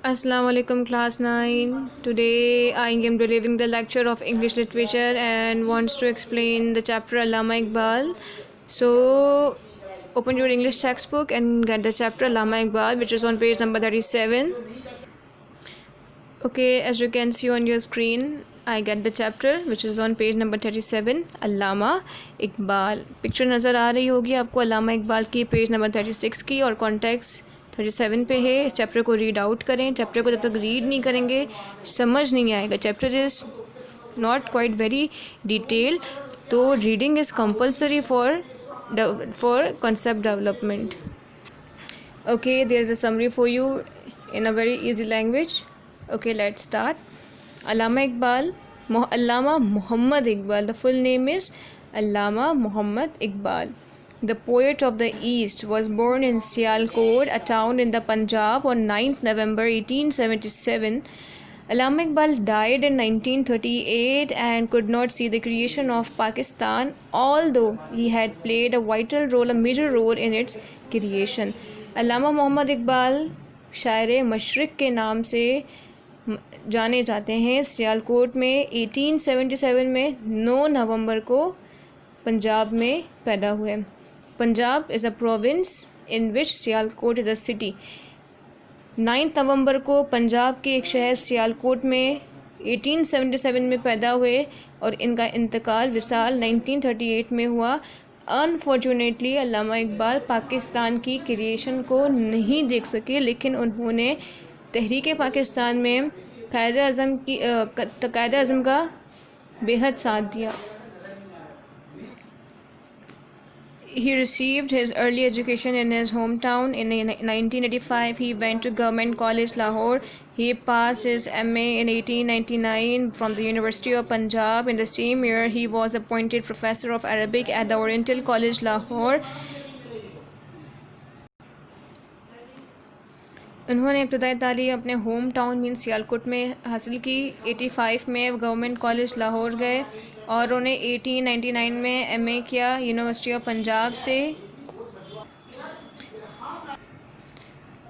Assalamu alaikum class 9. Today I am delivering the lecture of English literature and wants to explain the chapter Allama Iqbal. So open your English textbook and get the chapter Allama Iqbal, which is on page number 37. Okay, as you can see on your screen, I get the chapter which is on page number 37 Allama Iqbal. Picture नज़र आ रही होगी आपको अल्लामा इकबाल की page number 36 की और context 37 पे है. इस चैप्टर को रीड आउट करें. चैप्टर को जब तक रीड नहीं करेंगे समझ नहीं आएगा. Chapter is not quite very detail, तो reading is compulsory for concept development. Okay, there is a summary for you in a very easy language. Okay, let's start. Allama Iqbal, Allama Muhammad Iqbal. The full name is Allama Muhammad Iqbal. The poet of the East was born in Sialkot, a town in the Punjab, on 9th November 1877. Allama Iqbal died in 1938 and could not see the creation of Pakistan, although he had played a major role in its creation. अल्लामा मोहम्मद इकबाल शायर मशरिक़ के नाम से जाने जाते हैं. सियालकोट में 1877 में 9 नवंबर को पंजाब में पैदा हुए. Punjab is a province in which Sialkot is a city. 9 नवंबर को पंजाब के एक शहर सियालकोट में 1877 में पैदा हुए और इनका इंतकाल विसाल 1938 में हुआ. अनफॉर्चुनेटली अल्लामा इकबाल पाकिस्तान की क्रिएशन को नहीं देख सके, लेकिन उन्होंने तहरीक पाकिस्तान में कायद अज़म का बेहद साथ दिया. He received his early education in his hometown. In 1985, he went to Government College Lahore. He passed his MA in 1899 from the University of Punjab. In the same year, he was appointed Professor of Arabic at the Oriental College Lahore. उन्होंने इब्तदाई तालीम अपने home town mean Sialkot में हासिल की. 85 में government college Lahore गए और उन्हें 1899 में MA किया यूनिवर्सिटी ऑफ पंजाब से.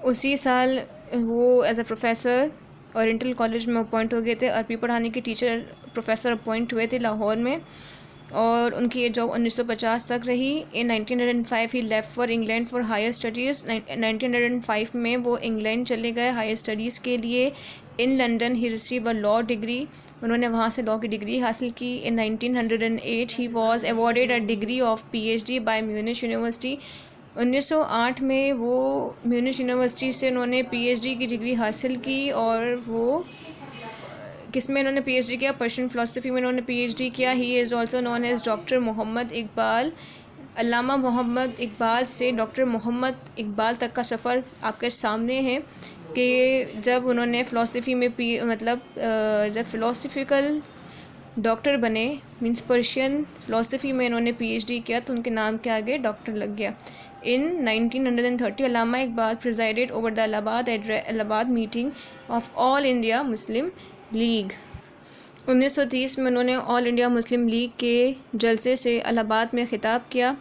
उसी साल वो as a professor oriental college में अपॉइंट हो गए थे. अरबी पढ़ाने के टीचर प्रोफेसर अपॉइंट हुए थे लाहौर में और उनकी ये जॉब 1950 तक रही. In 1905 he left for England for higher studies. 1905 में वो इंग्लैंड चले गए हायर स्टडीज़ के लिए. In London he receive a law degree. उन्होंने वहाँ से लॉ की डिग्री हासिल की. In 1908 he was awarded a degree of PhD by Munich university. 1908 में वो म्यूनिच यूनिवर्सिटी से उन्होंने PhD की डिग्री हासिल की. और वो किस में इन्होंने PhD किया? पर्शियन फ़िलासफ़ी में इन्होंने PhD किया. He is also known as doctor Mohammad Iqbal. Allama Mohammad Iqbal से डॉक्टर मोहम्मद इकबाल तक का सफ़र आपके सामने है कि जब उन्होंने फ़िलासफ़ी में जब फ़िलासफ़िकल डॉक्टर बने मींस पर्शियन फ़िलासफ़ी में इन्होंने PhD किया तो उनके नाम के आगे डॉक्टर लग गया. In 1930 Allama Iqbal presided over the Allahabad meeting of All India Muslim League. 1930 में उन्होंने ऑल इंडिया मुस्लिम लीग के जलसे से इलाहाबाद में ख़िताब किया.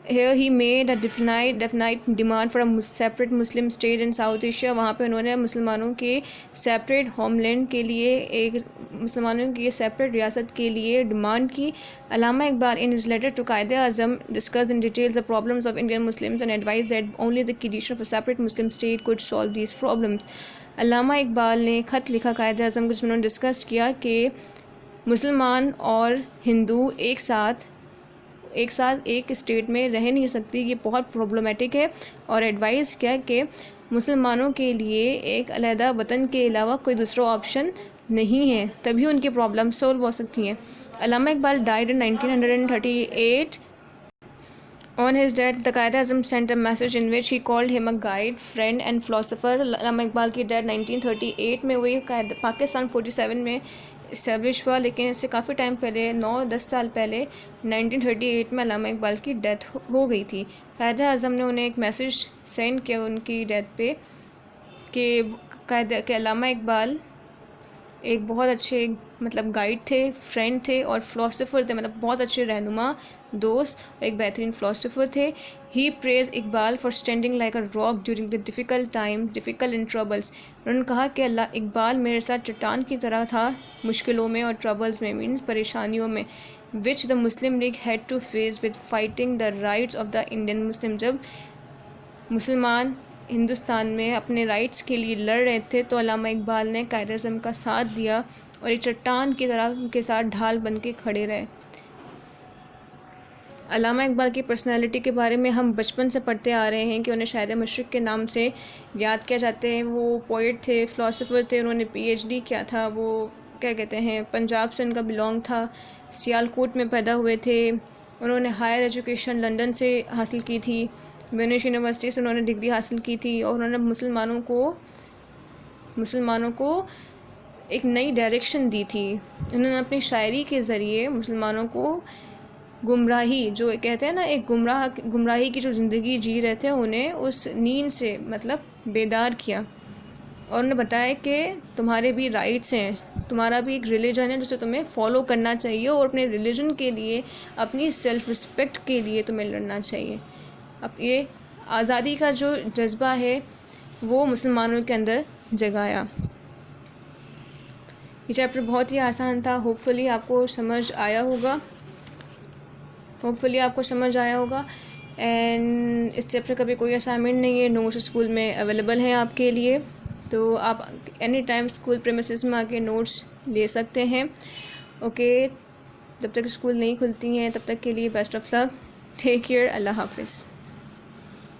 Here he made a definite demand for a separate Muslim state in South Asia. वहाँ पे उन्होंने मुसलमानों के सेपरेट होमलैंड के लिए एक मुसलमानों की सेपरेट रियासत के लिए डिमांड की. अल्लामा Iqbal in his letter to Quaid-e-Azam discussed in details the problems of Indian Muslims and advised that only the creation of a separate Muslim state could solve these problems. अल्लामा इकबाल ने ख़त लिखा कायद-ए-आज़म को जिसमें उन्होंने डिस्कस किया कि मुसलमान और हिंदू एक साथ एक स्टेट में रह नहीं सकती, ये बहुत प्रॉब्लमेटिक है. और एडवाइस किया कि मुसलमानों के लिए एक अलहदा वतन के अलावा कोई दूसरा ऑप्शन नहीं है, तभी उनकी प्रॉब्लम सॉल्व हो सकती हैं. Allama Iqbal died in 1938. On his death, the Quaid-e-Azam sent a message in which he called him a guide, friend and philosopher. अल्लामा इकबाल की डेथ 1938 में हुई. पाकिस्तान 47 में इस्टेब्लिश हुआ, लेकिन इससे काफ़ी टाइम पहले 9-10 साल पहले 1938 में अल्लामा इकबाल की डेथ हो गई थी. कायद-ए-आज़म ने उन्हें एक मैसेज सेंड किया उनकी डेथ पे कि अल्लामा इकबाल एक बहुत अच्छे मतलब गाइड थे, फ्रेंड थे और फ़िलासफ़र थे, मतलब बहुत अच्छे रहनुमा, दोस्त और एक बेहतरीन फ़िलासफ़र थे। He praise Iqbal for standing like a rock during the difficult time, difficult in troubles. उन्होंने कहा कि अल्लाह इकबाल मेरे साथ चट्टान की तरह था मुश्किलों में और ट्रबल्स में, मीन्स परेशानियों में, which the Muslim League had to face with fighting the rights of the Indian Muslim. जब मुसलमान हिंदुस्तान में अपने राइट्स के लिए लड़ रहे थे तो अल्लामा इकबाल ने कायरज़म का साथ दिया और एक चट्टान की तरह उनके साथ ढाल बन के खड़े रहे। अल्लामा इकबाल की पर्सनालिटी के बारे में हम बचपन से पढ़ते आ रहे हैं कि उन्हें शायर मशरिक़ के नाम से याद किया जाते हैं। वो पोइट थे, फ़िलासफ़र थे, उन्होंने पीएचडी किया था। वो क्या कहते हैं, पंजाब से उनका बिलोंग था, सियालकोट में पैदा हुए थे। उन्होंने हायर एजुकेशन लंदन से हासिल की थी, ग्रीनिच यूनिवर्सिटी से उन्होंने डिग्री हासिल की थी और उन्होंने मुसलमानों को एक नई डायरेक्शन दी थी। उन्होंने अपनी शायरी के ज़रिए मुसलमानों को गुमराही, जो कहते हैं ना, एक गुमराही की जो ज़िंदगी जी रहे थे, उन्हें उस नींद से मतलब बेदार किया और उन्हें बताया कि तुम्हारे भी राइट्स हैं, तुम्हारा भी एक रिलीजन है जिसे तुम्हें फ़ॉलो करना चाहिए और अपने रिलीजन के लिए, अपनी सेल्फ़ रिस्पेक्ट के लिए तुम्हें लड़ना चाहिए। अब ये आज़ादी का जो जज्बा है वो मुसलमानों के अंदर जगाया। ये चैप्टर बहुत ही आसान था, होपफुली आपको समझ आया होगा। एंड इस चैप्टर का भी कोई असाइनमेंट नहीं है, नोट्स स्कूल में अवेलेबल हैं आपके लिए, तो आप एनी टाइम स्कूल प्रेमिसेस में आके नोट्स ले सकते हैं। ओके, जब तक स्कूल नहीं खुलती हैं तब तक के लिए best of luck, take care, अल्लाह हाफिज़।